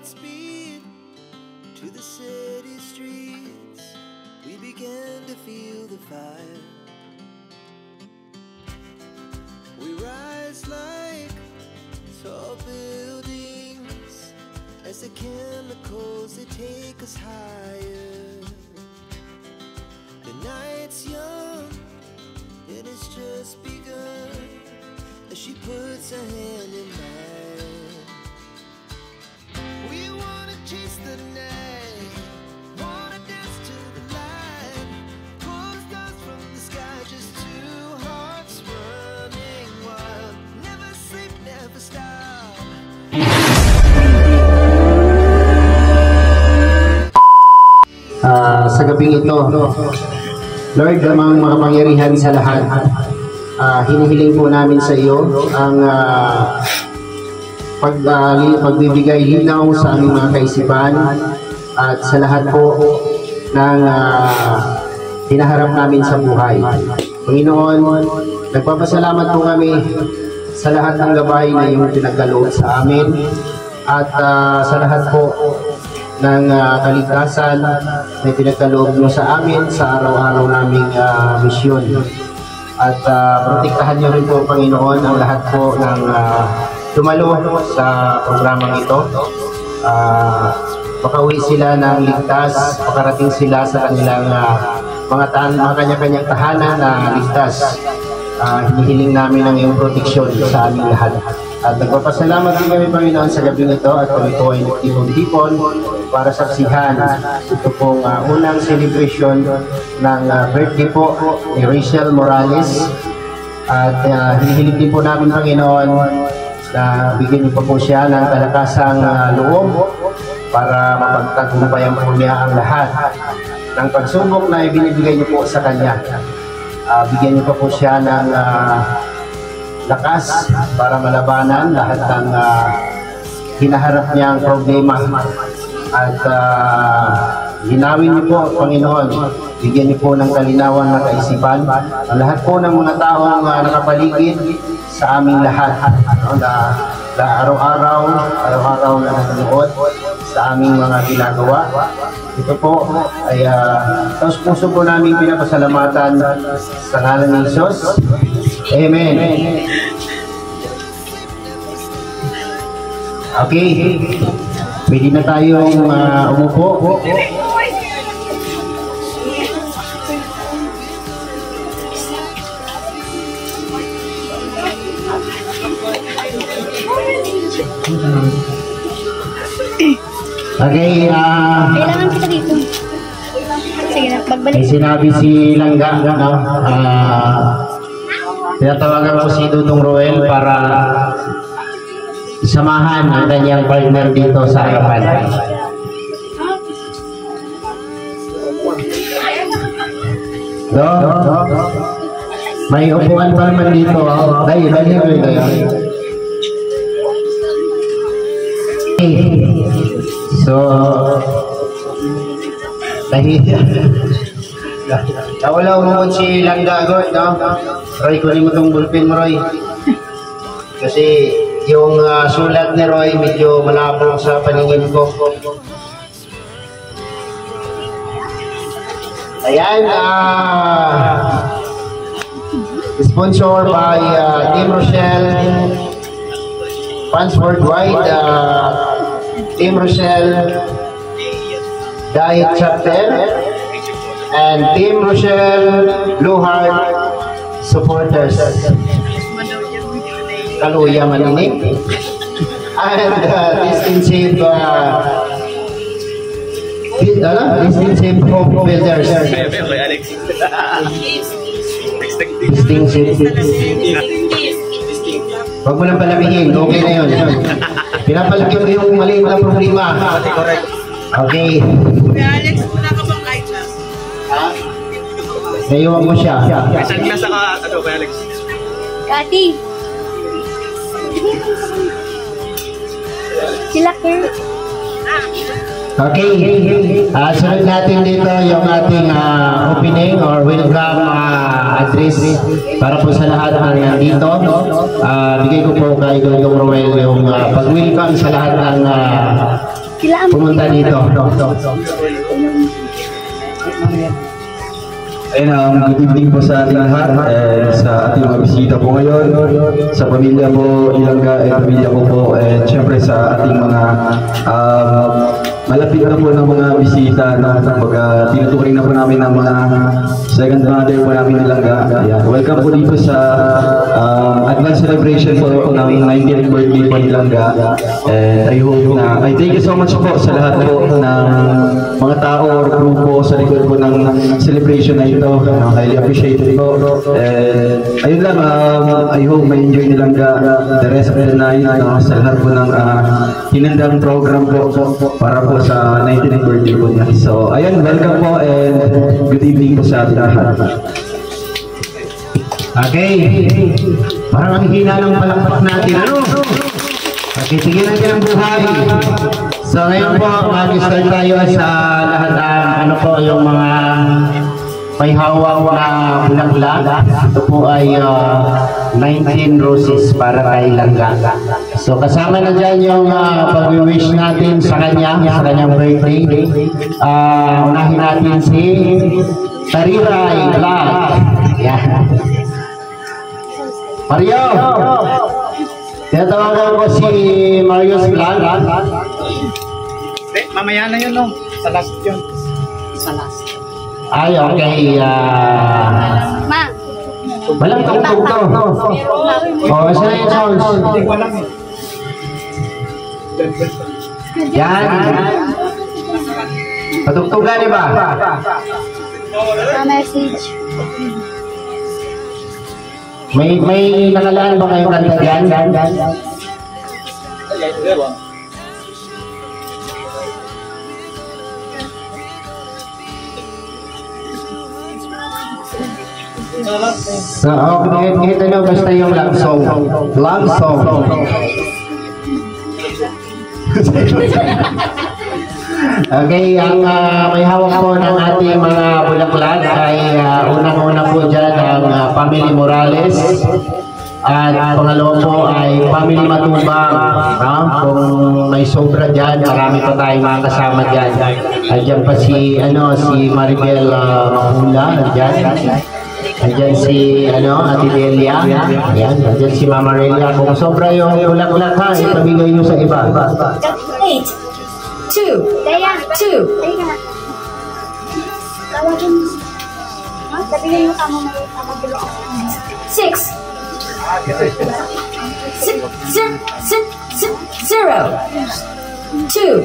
Godspeed to the city streets. We began to feel the fire. We rise like tall buildings as the chemicals, they take us higher. The night's young and it's just begun as she puts her hand in mine. We wanna chase the night, wanna dance to the light, pull the stars from the sky, just two hearts running wild. Never sleep, never stop. Sa gabing ito, Lord, amang makapangyarihan sa lahat, hinihiling po namin sa iyo ang pagbibigay linaw sa aming mga kaisipan at sa lahat po ng hinaharap namin sa buhay. Panginoon, nagpapasalamat po kami sa lahat ng gabay na iyong pinagkaloob sa amin at sa lahat po ng kaligtasan na pinagkaloob mo sa amin sa araw-araw naming misyon. At protektahan niyo rin po, Panginoon, ang lahat po ng dumalo sa programang ito. Makauwi sila ng ligtas, makarating sila sa kanilang mga kanya-kanyang tahanan na ligtas. Hinihiling namin ang iyong proteksyon sa aming lahat. At nagpapasalamat din kami, Panginoon, sa gabi nito at kami po ay nagtipon-tipon para saksihan ito pong unang celebration ng birthday po ni Rachel Morales. At hinihiling din po namin, Panginoon, na bigyan niyo po siya ng kalakasang loob para mapagtagumpayan po niya ang lahat ng pagsubok na ibinibigay niyo po sa kanya. Bigyan niyo po siya ng lakas para malabanan lahat ng hinaharap niyang problema. At linawin niyo po, Panginoon, bigyan niyo po ng kalinawan na kaisipan ang lahat po ng mga taong nakapaligid sa aming lahat, na araw-araw na nanonood sa aming mga ginagawa. Ito po ay taos puso po namin pinapasalamatan sa ngalan ni Jesus. Amen. Okay, pwede na tayong umupo. Okay, kailangan kita dito. Sige na, magbalik. May sinabi si Langga, no? Tinatawagan ko si Dudong Roel para samahan ang kanyang partner dito sa harapan. No? May upuan pa naman dito. Dahil kayo. So, wala umukot si Langga agad, no? Roy, kunin mo itong ballpen mo, Roy. Kasi yung sulat ni Roy medyo malabo sa paningin ko. Ayan, sponsor by Team Rochelle, Fans Worldwide, Team Rochelle Diet Chapter, and Team Rochelle Blue Heart supporters. Kaluya maninig. And distinctive hope builders. Distinctive. Huwag mo lang palamihin, okay na yun. Pinapalaki mo yung maliit na problema. Okay. Alex, wala ka bang kahit siya? Ha? Naiwan mo siya. Isang nasa ka, ano ba, Alex? Kati. Sila, Kurt. Okay. Sunod natin dito yung ating opening or welcome address para po sa lahat ng nandito. Bigay ko po kay Dudong Roel yung pag-welcome sa lahat ng Sila ang pumunta dito. Ayun, good evening po sa ating lahat and sa ating mga bisita po ngayon, sa pamilya po Ilangga at pamilya ko po, and syempre sa ating mga malapit na po ng mga bisita na tinuturing na po namin ng mga second mother po namin Ilangga. Ayan, welcome po dito sa advance celebration po ng 90th birthday po Ilangga, and I hope na, thank you so much po sa lahat po ng mga tao or grupo sa likod po ng celebration na ito. Highly appreciated po. And ayun lang, I hope may enjoy nilang the rest of the night sa lahat po ng hinandang program po para po sa 19th birthday po niya. So ayun, welcome po and good evening po sa ating lahat. Okay. Parang ang hina ng palakpak natin. Ano? Okay, sige natin ang buhay. So ngayon po, mag-start tayo sa lahat ng ano po yung mga may hawak na bulaklak. Ito po ay 19 roses para kay Ilangga. So kasama na dyan yung pag-wish natin sa kanyang birthday. Unahin natin si Tariray Vlog. Yan. Mario! Tinatawagan ko si Mario's Vlog. Mamaya na yun, no? Sa last yun. Sa last. Ay, okay. Ma. Walang tugtog to. O, isa na yung sounds. Hindi ko alam eh. Yan. Patugtugan, di ba? Sa message. May nakalaan ba kayong kanta dyan? So, okay, ito na basta yung love song. Love song. Okay, ang may hawak po ng ating mga bulaklak ay unang-una po dyan ang Family Morales. At pangalawa po ay Family Matumbang. Kung may sobra dyan, marami pa tayong mga kasama dyan. Diyan pa si Maribel Mahula. Andyan si Ate Delia. Ayan, andyan si Mama Relia. Kung sobra yung bulaklak ha, ipamigay nyo sa iba. 8, 2, 2. Tawagin mo. Sabihin mo kamo may tamagulo. 6. 0. 2.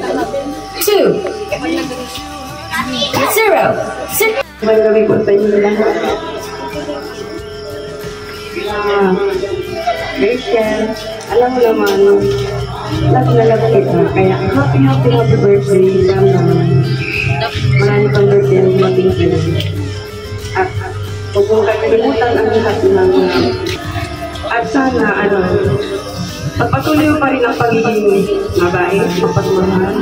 0. Magabi ko sa inyo lang. Rachel, alam mo naman, love na love kita. Kaya happy birthday lang naman. Marami pang birthday ang mating sa'yo. At huwag mong kakalimutan ang lahat ng at sana, pagpatuloy mo pa rin ang pagiging mabait, mapagmahal,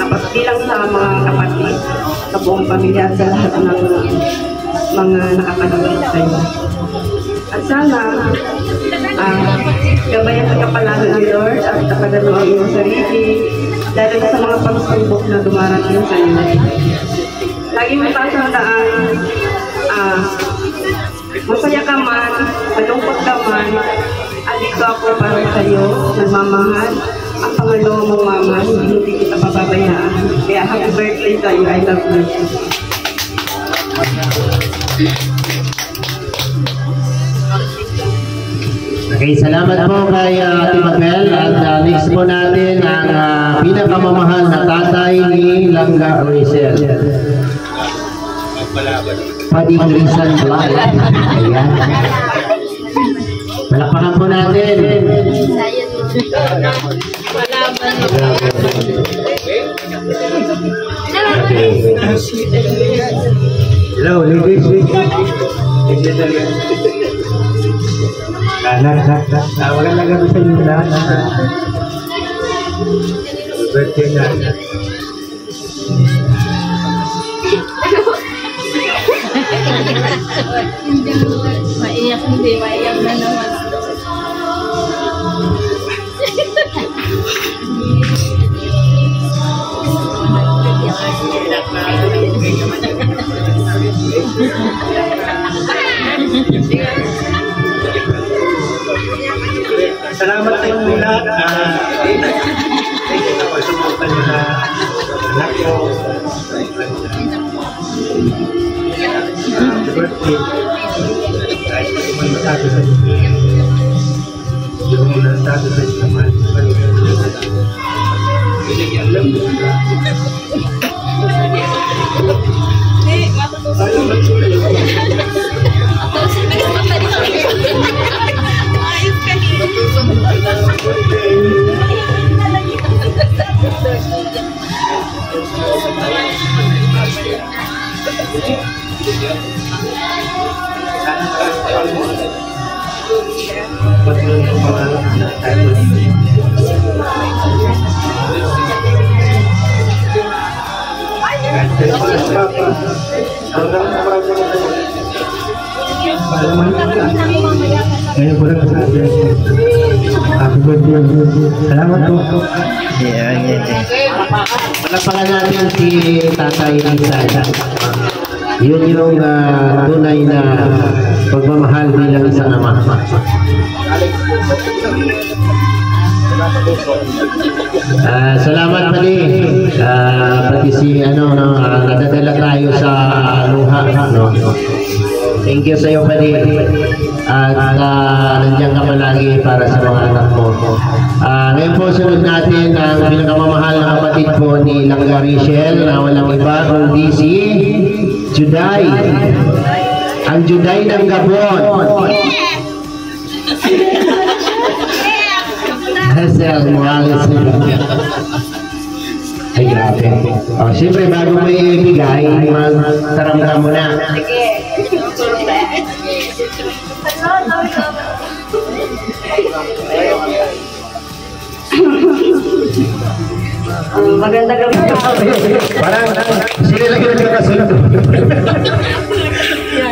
napagbilang sa mga kapatid, sa buong pamilya at sa lahat ng mga nakapanood sa iyo. At sana, gabayan ka palalo ni Lord at tapadan mo ang iyong sarili, dahil sa mga pagsubok na dumarating sa iyo. Lagi mo tatandaan, masaya ka man, malungkot ka man, andito ako para sa iyo, nagmamahal. Ang pangalawa mong mama, hindi kita pababayaan. Kaya happy birthday sa iyo, I love you. Okay, salamat po kay Ate Mabel. At next po natin ang pinakamamahal na tatay ni Ilangga Rachel. Pading Rizal Vlog. Ayan. Palakpakan po natin. Hello, ladies. Walang lagay sa inyo lahat. Birthday na. Maiyak na naman. Salamat sa inyo lahat. Thank you for supportan nyo na anak ko. Happy birthday. Kahit na naman masabi sa inyo. Hindi ko muna nasabi sa inyo naman. Alam mo. Ngayon po lang happy birthday. Salamat po. Palapakan natin si Tatay Lisa. Yun yung tunay na pagmamahal bilang isang ama. Salamat pali. Pati si nadadala tayo sa luha. Thank you sa iyo pali. At nandiyan ka palagi para sa mga anak mo. Ngayon po sunod natin ang pinakamamahal na kapatid po ni Langga Rachel na walang iba kundi si Juday. Ang Juday ng Gabon. Hazel Morales. Ay, grabe. Siyempre, bago mo ibigay, magtaramdam mo na. Maganda gabi po. Parang, sige lagi na kasunod.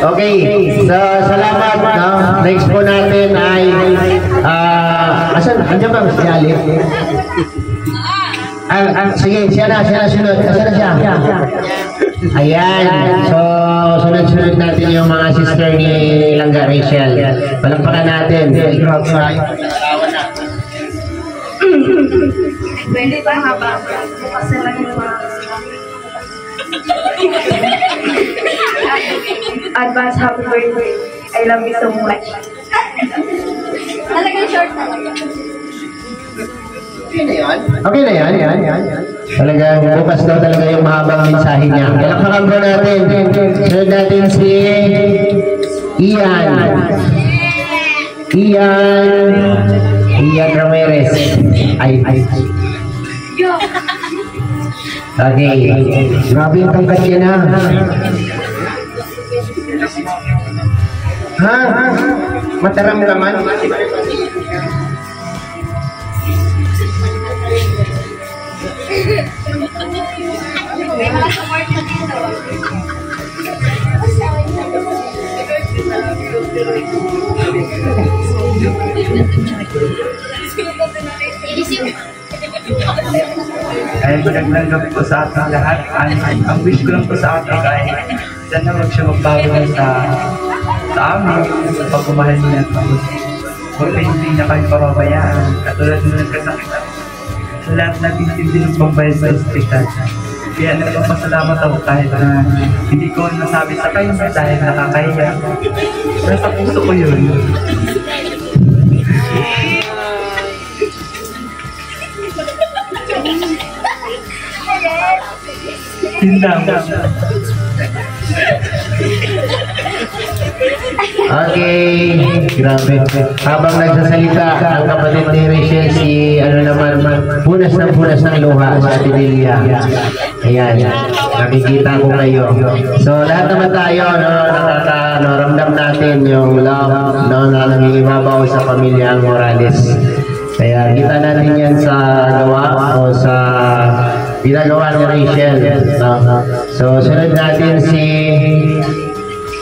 Okay, so salamat. No? Next po natin ay, asan? Andiyan ba? Si Ali? Sige, siya na sunod. Asan na siya? Ayan. So, sunod-sunod natin yung mga sister ni Langga Rachel. Palampakan natin. Pwede ba haba? Kasi lang yung mga Advance happy birthday. I love you so much. talagang short talaga. Okay na yan. Talagang bukas daw talaga yung mahabang mensahe niya. Palakpakan po natin. Sunod natin si Ian Ramirez. Okay. Grabe yung tangkat niya na. Ha? Mataram naman. May mga support na dito. Ay, magandang po sa ating lahat. Ang wish ko lang po sa ating ay sana huwag siya magbago sa amin, sa pagmamahal niya. Huwag hindi niya kayo pababayaan. Katulad nung nagkasakitan. Sa lahat natin din ng pambayad sa ospital. Kaya nagpapasalamat ako kahit na hindi ko nasabi sa kayo dahil nakakahiya. Pero sa puso ko yun. Tindang. Okay, grabe. Habang nagsasalita ang kapatid ni Rachel, si punas ng luha sa Atenilya. Ayan, nakikita ko kayo. So lahat naman tayo, ramdam natin yung love na nangingibabaw sa pamilyang Morales. Kaya kita natin yan sa gawa o sa ginagawa ni Rachel. So sunod natin si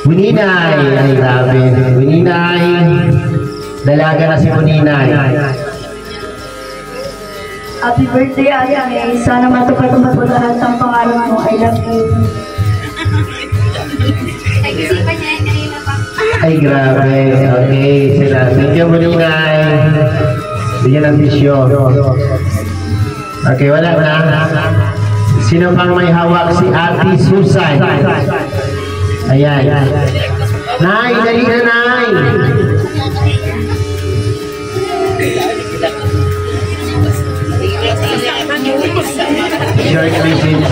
Buninay. Ay, grabe. Buninay. Dalaga na si Buninay. Happy birthday, Ate. Sana matupad-tupad po lahat ng pangalan mo. I love you. Nag-isipan niya yan kanina pa. Ay, grabe. Okay, sila. Thank you, Malinay. Bigyan ng bisyo. Okay, wala na. Sino pang may hawak? Si Ate Susan. Ayan. Nay, dali na, Nay. Short message.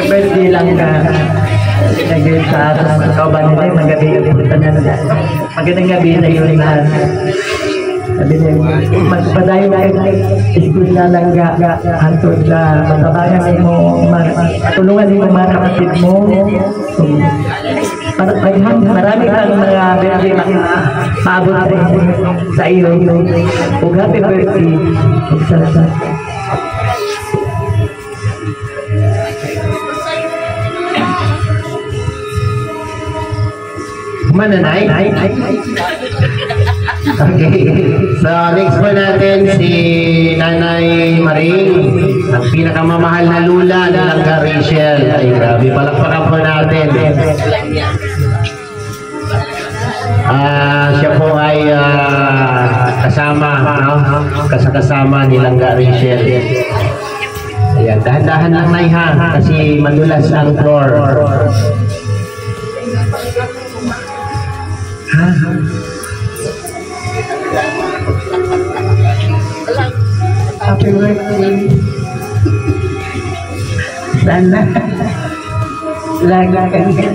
Birthday lang na nag-game sa atas. Kauban nila yung magabi. Magandang gabi na yun lahat. Sabi niya, magpadayo na school na lang hantod na matabayan mo, tulungan mo mga kapatid mo. Marami kang mga birthday maabot rin sa iyo. Ug happy birthday. Mana, Nay? Okay. So, next po natin si Nanay Maring, ang pinakamamahal na lula ng Langga Rachel. Ay, grabe. Palakpakan po natin. Siya po ay kasama, no? Kasama ni Langga Rachel. Ayan, dahan-dahan lang, Nay, ha? Kasi madulas ang floor. Happy birthday. Sana laga ka niya.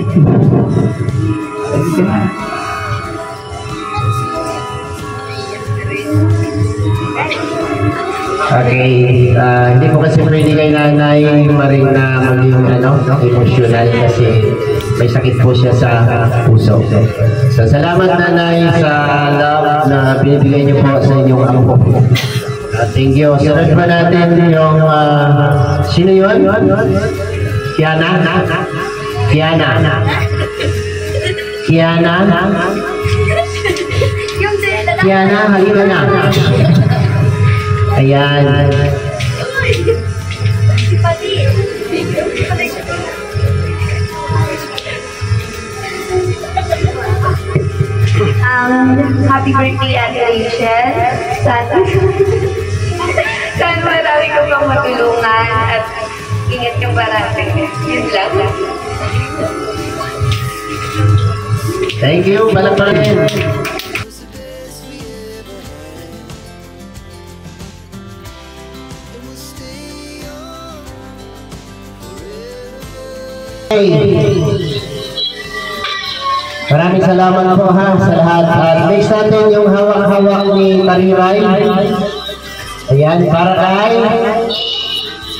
Okay, hindi ko kasi pwede kay Nanay Maring na maging emotional kasi may sakit po siya sa puso. So, salamat, Nanay, sa love na binibigay niyo po sa inyong apo. Thank you. Sunod pa natin yung, sino yun? Kiana? Kiana? Kiana? Kiana, halika na. Ayan. Happy birthday, Ate Rachel. Sana marami ko pang matulungan at ingat yung parati. Yun lang. Thank you. Balang pa rin. Maraming salamat po, ha, sa lahat. At next natin yung hawak-hawak ni Tariray. Ayan, para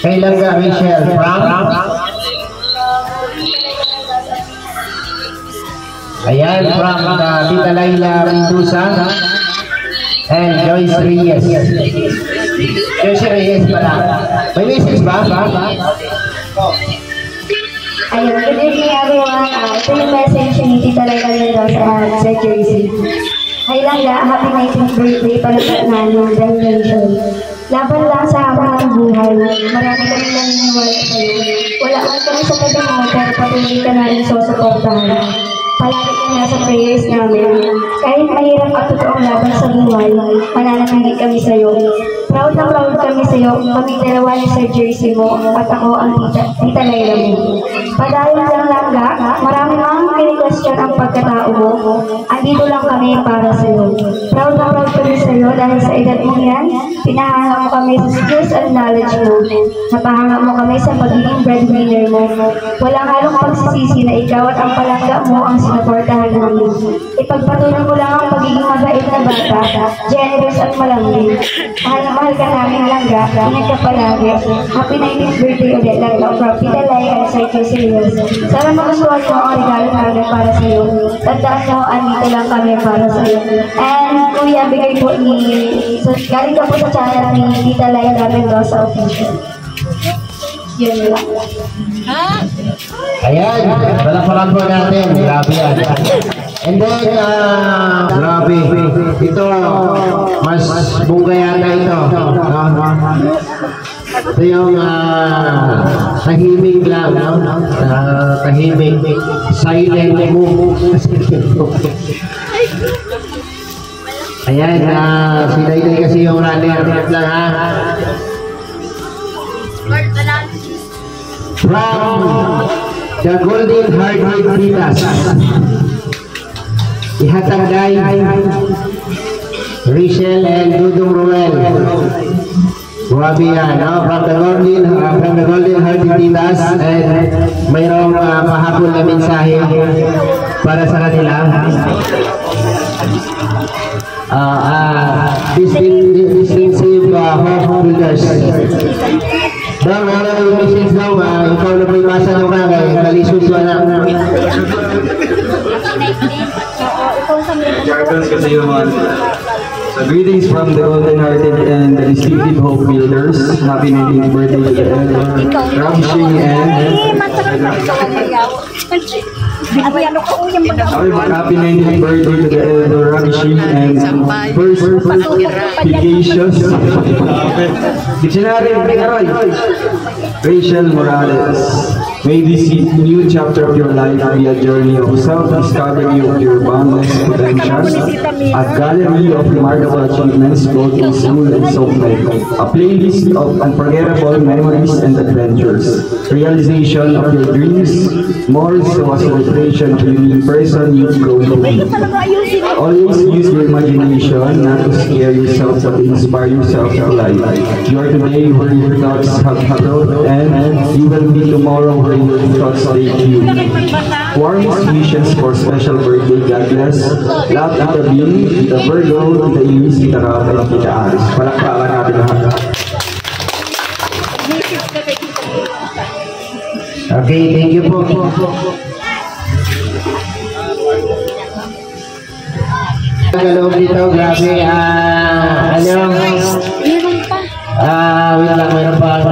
kay Langga Rachel. Ayan, from Tita Laila Mendoza and Joyce Reyes. Joyce Reyes pala. May message ba? Ayun, good evening everyone. Ito yung message ni Tita Laila Mendoza sa Jersey. Hi Langga, happy 19th birthday para sa nanong graduation. Laban lang sa habang ng buhay. Marami kami lang niniwala sa iyo. Wala man kami sa tabi mo, pero patuloy ka na rin susuportahan. Palagi ka nasa prayers namin. Kahit mahirap at totoong laban sa buhay, mananatili kami sa iyo. Proud na proud kami sa iyo. Kami dalawa ni Sir Jersey mo at ako ang Tita Laila mo. Padayon lang Langga, marami mang kini-question ang pagkatao mo. Andito lang kami para sa iyo. Proud na proud kami sa iyo dahil sa edad mo yan, pinahanga mo kami sa skills and knowledge mo. Napahanga mo kami sa pagiging breadwinner mo. Walang halong pagsisisi na ikaw at ang palangga mo ang sinuportahan namin. Ipagpatuloy mo lang ang pagiging mabait na bata, generous at malambing. Mahal na mahal ka namin Langga, ingat ka palagi. Happy 19th birthday ulit Langga from Tita Laila and Sir Jersey. Sana magustuhan mo ang regalo namin para sa iyo. Tandaan mo, andito lang kami para sa iyo. And kuya, bigay po galing ka po sa channel ni Tita Laila Mendoza Official. Yun lang. Ayan, palakpakan po natin. Grabe yan. And then, grabe. Ito, mas bunga yata ito. Ito yung tahimik lang, no? Tahimik, silent move. Ayan, si Dayday kasi yung runner lang, ha? From the Golden Hearted Titas, ihatagday Rachel and Dudong Roel. Grabe yan, no? From the Golden Hearted Titas, and mayroong pahabol na mensahe para sa kanila. Distinctive hope builders. Dong, ano yung message daw? Ikaw na po imasa nyo ka, kaya kalisod ko na. So greetings from the Golden Hearted and the Distinctive Hope Builders. Happy 19th birthday to the Ramshing and happy 19th birthday to the Ramshing and first Picatious Dictionary Rachel Morales. May this new chapter of your life be a journey of self-discovery of your boundless potential, a gallery of remarkable achievements both in school and software, a playlist of unforgettable memories and adventures, realization of your dreams, more so a celebration of the unique person you've grown to be. Always use your imagination, not to scare yourself but to inspire yourself to life. You are today where your thoughts have growth, and you will be tomorrow where your thoughts take you. Warmest wishes for special birthday, God bless. Love to the Bean, the Virgo, the Iris, the Rab, and the Aris. Palakpakan natin lahat. Okay, thank you po. Kaloob dito, grabe. Wait lang, meron pa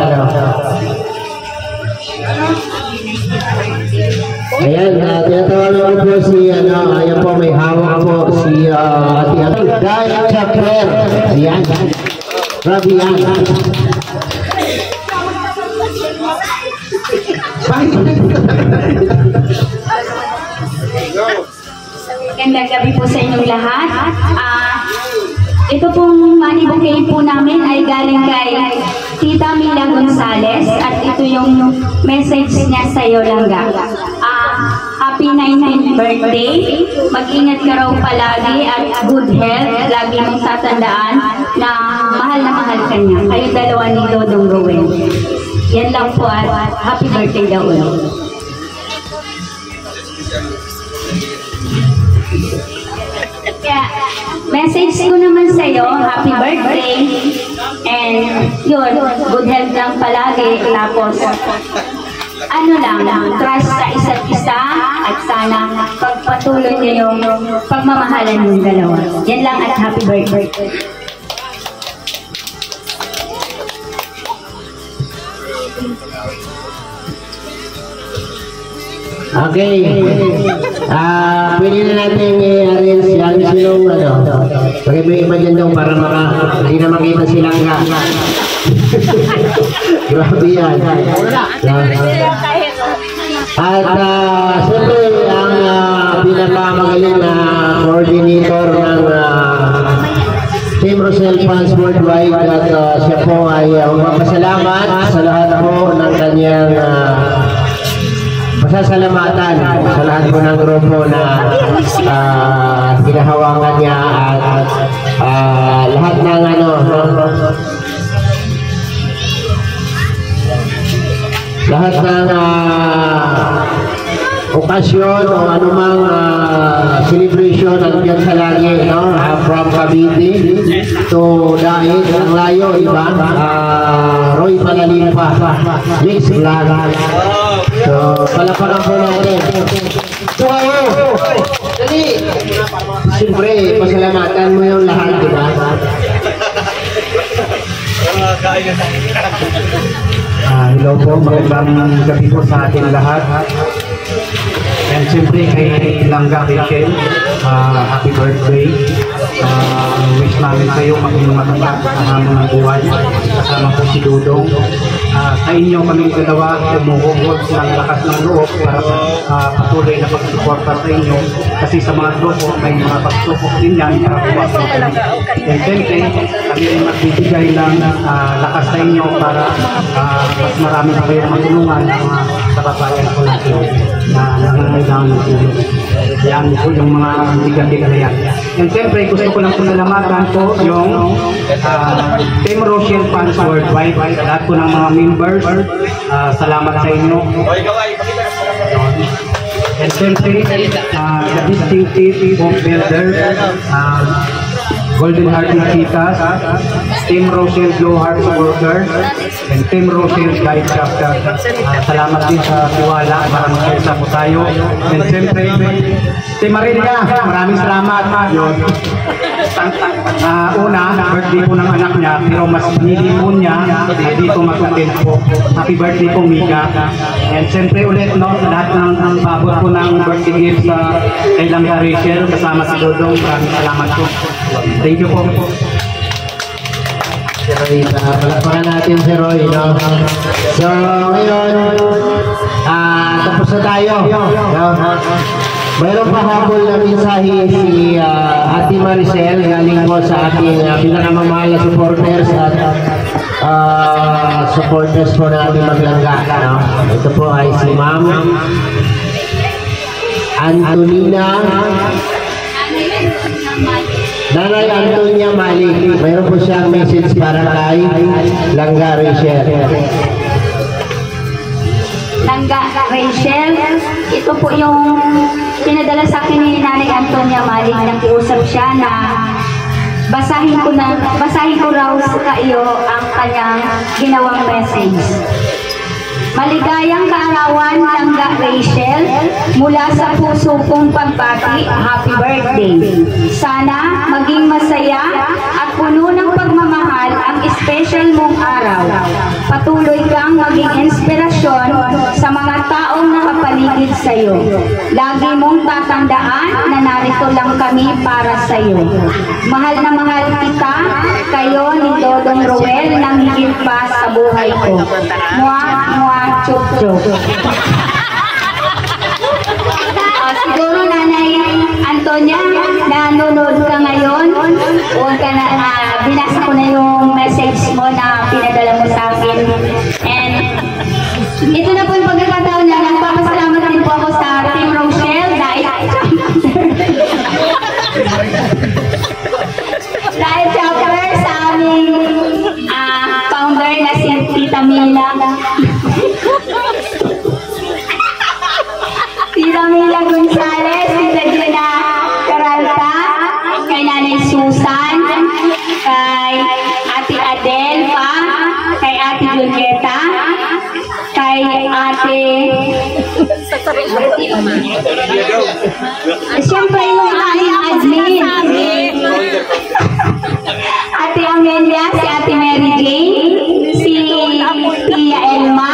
Ayan, tinatawagan ko po si, ayan po, may hawak po si Ate Dahil Chakrer. Ayan, grabe yan. Magandang gabi po sa inyong lahat. Ito pong money bouquet po namin ay galing kay Tita Mila Gonzales at ito yung message niya sa iyo, Langga. Happy 19th birthday. Mag-ingat ka raw palagi at good health. Lagi mong tatandaan na mahal ka niya. Kayo dalawa ni Dodong Rowen. Yan lang po at happy birthday daw ulit. Kaya, message ko naman sa iyo, happy birthday, and yun, good health lang palagi, tapos, trust sa isa't isa, at sana pagpatuloy niyo yung pagmamahalan ng dalawa. Yan lang at happy birthday. Okay. Pwede na natin i-arrange yan sinong Pagay mo iba dyan daw para hindi na makita silang grabe yan. At siyempre ang pinakamagaling na coordinator ng Team Rosel Fans Worldwide at siya po ay magpasalamat sa lahat po ng kanyang masasalamatan sa lahat po ng grupo na pinahawakan niya at lahat ng lahat ng okasyon o anumang celebration nandiyan sa lagi, from Cavite to Daig, ang layo, iba, Roy Panalimpa, Mix Vlog. So, palapakan po natin. So, dali! Siyempre, pasalamatan mo yung lahat, di ba? Hello po, magandang gabi po sa ating lahat. And Siyempre kay Langga Rachel, happy birthday. Wish namin kayo maging matatag sa hamon ng buhay. Kasama po si Dudong. Sa inyo kaming dalawa, umuhugot ng lakas ng loob para sa patuloy na pagsuporta sa inyo. Kasi sa mga grupo, may mga pagsupok din yan para pumasok kami. And siyempre, kami ay magbibigay ng lakas sa inyo para mas marami pa kayong matulungan ng mga kababayan ko natin na nangangailangan ng tulong. Yan po yung mga bigat-bigat na yan. And siyempre, gusto ko lang pinalamatan po yung Team Rochelle Fans Worldwide. Lahat po ng mga members, salamat sa inyo. And siyempre, the distinctive home builders, Golden Heart Chitas, Team Rochelle Blue Heart Workers, and Team Rochelle Guide Chapter. Salamat din sa tiwala para magkaisa po tayo. And siyempre, Team Marilla, maraming salamat. Una, birthday po ng anak niya, pero mas pinili po niya na dito mag-attend po. Happy birthday po, Mika. And siyempre ulit, no, lahat ng babot po ng birthday gift sa kay Langga Rachel, kasama si Dodong. Maraming salamat po. Thank you po. Si Roy, palakpakan natin si Roy, no? So, ngayon, tapos na tayo, no? Mayroon pa habol na mensahe si Ate Maricel galing po sa ating pinakamamahal na supporters at supporters po natin Maglangga, no? Ito po ay si Ma'am Antonina Nanay Antonia Malik. Mayroon po siyang message para kay Langga Rachel. Langga Rachel, ito po yung pinadala sa akin ni Nanay Antonia Malik. Nakiusap siya na basahin ko raw sa iyo ang kanyang ginawang message. Maligayang kaarawan, Langga Rachel, mula sa puso kong pagbati, happy birthday. Sana maging masaya at puno ng pagmamahal ang special mong araw. Patuloy kang maging inspirasyon sa mga taong nakapaligid sa iyo. Lagi mong tatandaan na narito lang kami para sa iyo. Mahal na mahal kita, kayo ni Dodong Roel nang higit pa sa buhay ko. Chup chup. Siguro Nanay Antonia, nanonood ka ngayon, huwag ka na, binasa ko na yung message mo na pinadala mo sa akin. And ito na po yung pagkakataon na nagpapasalamat din po ako sa Team Rochelle dahil chapter sa aming founder na si Tita Mila. Tita Mila Gonzales, Tita Gina Caralta, kay Nanay Susan, kay Ate Adelpa, kay Ate Julieta, kay Ate... Siyempre yung aming admin. Ate Amelia, si Ate Mary Jane, si Tia Elma,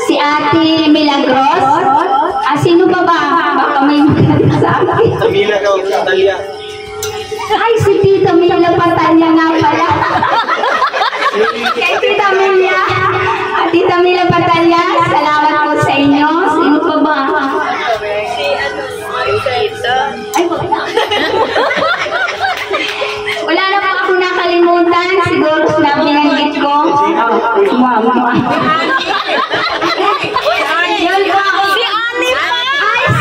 si Ate Milagros. Sino pa ba? Baka may mga sa akin. Ay, si Tita Mila Patalya nga pala. Kay Tita Mila. Tita Mila Patalya, salamat po sa inyo. Sino pa ba? Ay, wala na po ako nakalimutan. Siguro na pinanggit ko. Si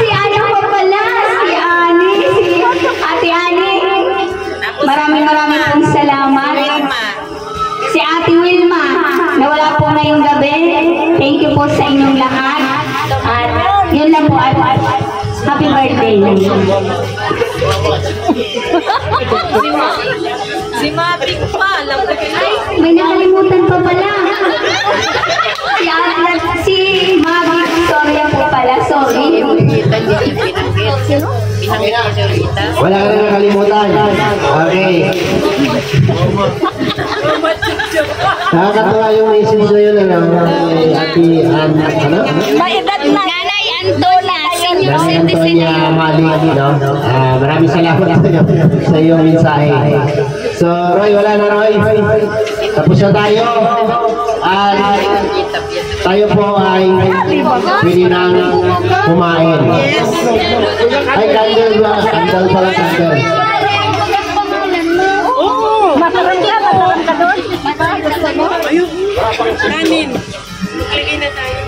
Ani po pala. Si Ani. Ate Ani. Maraming pong salamat. Si Ate Wilma, na wala po ngayong gabi. Thank you po sa inyong lahat. At yun lang po. Happy birthday. Si Mabik pa. Ay, may nakalimutan pa pala. Si Mabik, sorry po pala. Sorry. Wala ka na nakalimutan. Okay. Nakakatawa yung message na yun, ano? Ate, ano? Nanay Antona, senior Nanay Antonia Malik, no? Maraming salamat sa iyong mensahe. So, Roy, wala na, Roy. Tapos na tayo. At tayo po ay pwede nang kumain. Ay, candle ba? Candle pala, candle. Mataran ka doon. Ayun, kanin. Lagay na tayo.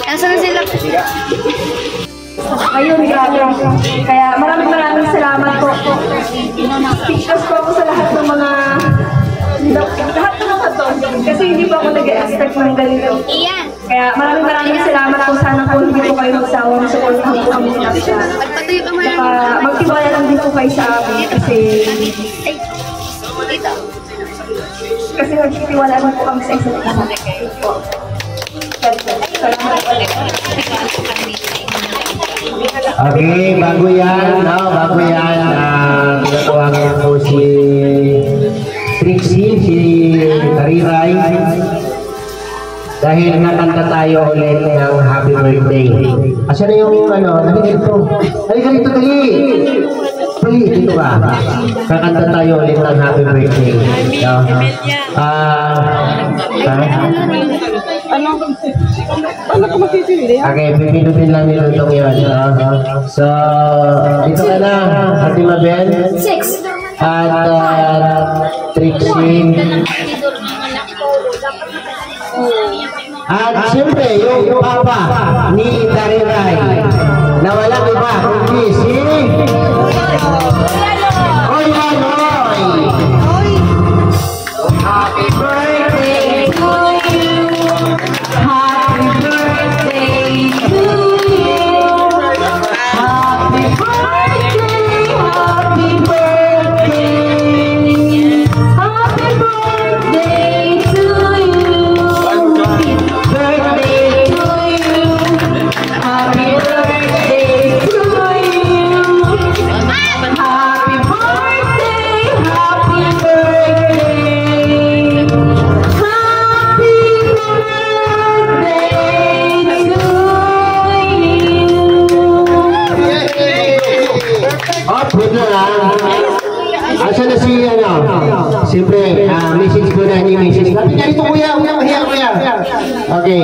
Asan sila? Ayun, grabe. Kaya maraming salamat po. Speechless po ako sa lahat ng mga to. Kasi hindi po ako nag-expect ng ganito. Kaya maraming salamat po. Sana po hindi po kayo magsawa ng support po kami sa siya. Saka magtiwala lang din po kayo sa amin kasi nagtitiwala lang po kami sa isa't isa. Salamat po. Okay, bago yan, tinatawagan ko si Trixie, si Tariray, dahil nakanta tayo ulit ng happy birthday. Asa na yung halika dito, dali! Dali, dito ka. Kakanta tayo ulit ng happy birthday. Okay, pipinutin lang nila itong yun. So, dito ka na, Ate Mabel. 6. At Trixie. At siyempre, yung papa ni Tariray na walang iba kundi si Oy Manoy. Happy birthday to you. Happy birthday to you. Happy birthday, happy birthday. Happy birthday to you. Birthday to you. Happy birthday to you. Happy birthday, happy birthday. Happy birthday to you. Oh, good na lang. Asa na si siyempre, message ko na yung message. Kapit ka rito, kuya. Okay.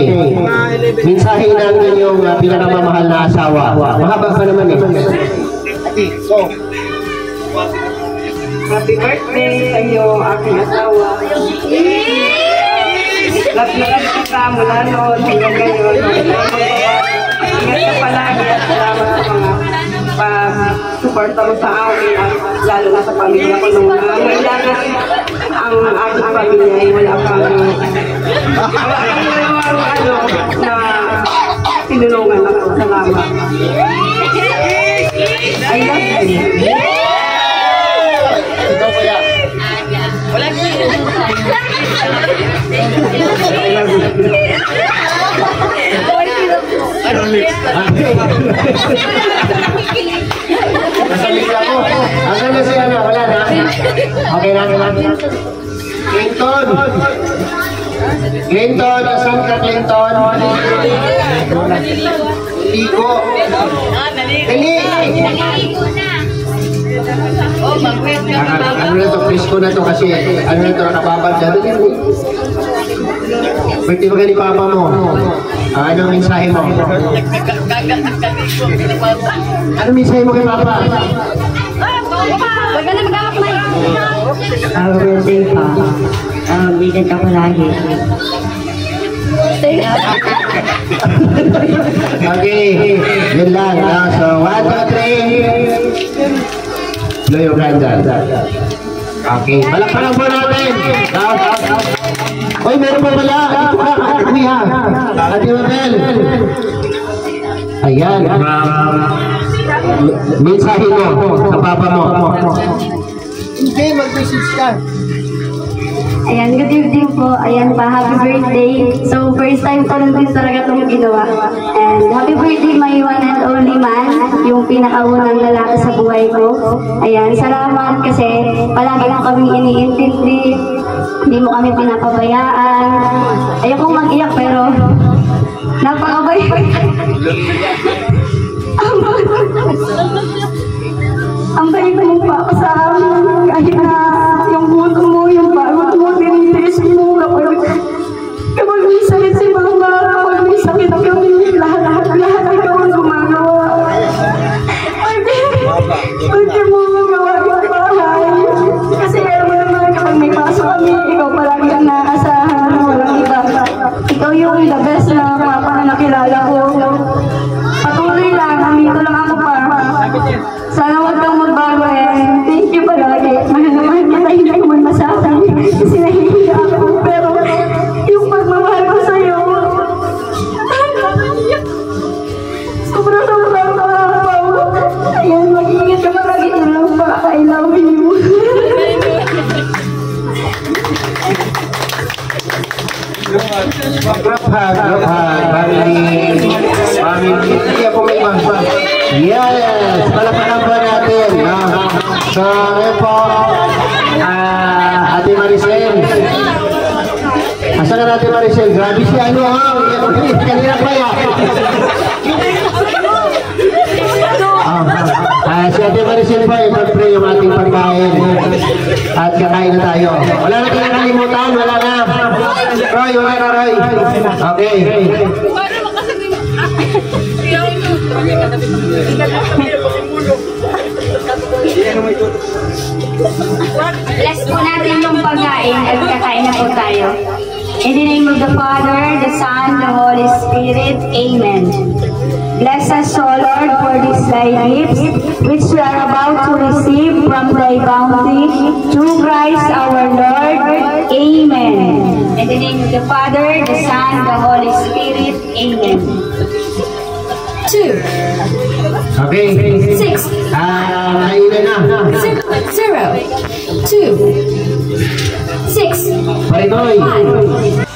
Mensahe ng inyong pinakamamahal na asawa. Mahaba pa naman eh. Happy birthday sa iyo, aking asawa. Lahat kita mula noon hanggang ngayon. Ingat ka palagi at salamat sa mga pag-suporta mo sa amin at lalo na sa pamilya ko nung nangailangan ang aking pamilya ay wala kang na tinulungan ako. Salamat. I love you. Ikaw kuya. Nasalit ako. Asan na si wala na? Okay na. Clinton, asan ka Clinton? Ligo. Dali! Ano na to, presko na to kasi ano na to, nakababad na. Pwede ba ni Papa mo? Anong mensahe mo? Anong mensahe mo kay Papa? Huwag ka na mag-apply. Happy birthday pa. Bigat ka palagi. Okay, yun lang. So, 1, 2, 3. Blow your candle. Okay, palakpakan po natin. Uy, meron pa pala. Kuya, Ate Mabel. Ayan. Mensahe mo sa papa mo. Hindi, mag-message ka. Ayan, good evening po. Ayan pa, happy birthday. So, first time ko lang din talaga itong ginawa. And happy birthday, my one and only man, yung pinakaunang lalaki sa buhay ko. Ayan, salamat kasi palagi lang kami iniintindi. Hindi mo kami pinapabayaan. Ayokong mag-iyak pero napakabay. Ang bait mo pa ako sa amin. Kahit na yung buto mo, yung bagot mo, tinitiis mo. Kapag may sakit si mama, kapag may sakit kami, lahat ikaw ang gumagawa. Pwede mo magawa yung bahay. Kasi alam mo naman kapag may pasok kami, ikaw palagi ang naaasahan. Walang iba. Ikaw yung the best na papa na nakilala ko. Patuloy lang, nandito lang ako pa. Sana huwag kang magbago eh. Thank you palagi. Mahal naman kita, hindi ko man masabi. Kasi nahihiya ako. Pero yung pagmamahal ko sa'yo, sobrang nakakaw. Ayan, mag-ingat ka palagi lang pa. I love you. Group hug, family. Hindi ako may ibang pa. Yes! Palapanan po natin. So, ngayon po, Ate Maricel. Asa ka natin Maricel? Grabe si ano ha? Kanina pa yan. Si Ate Maricel po, ipag-pray yung ating pagkain. At kakain na tayo. Wala na kinakalimutan, wala na. Roy, wala na Roy. Okay. Bless po natin yung pagkain at kakain na po tayo. In the name of the Father, the Son, the Holy Spirit. Amen. Bless us, O Lord, for these thy gifts, which we are about to receive from thy bounty, through Christ our Lord. Amen. In the name of the Father, the Son, the Holy Spirit. Amen. 2, Okay. 6, Kainan na. 0, 2, 6, Paritoy. 1.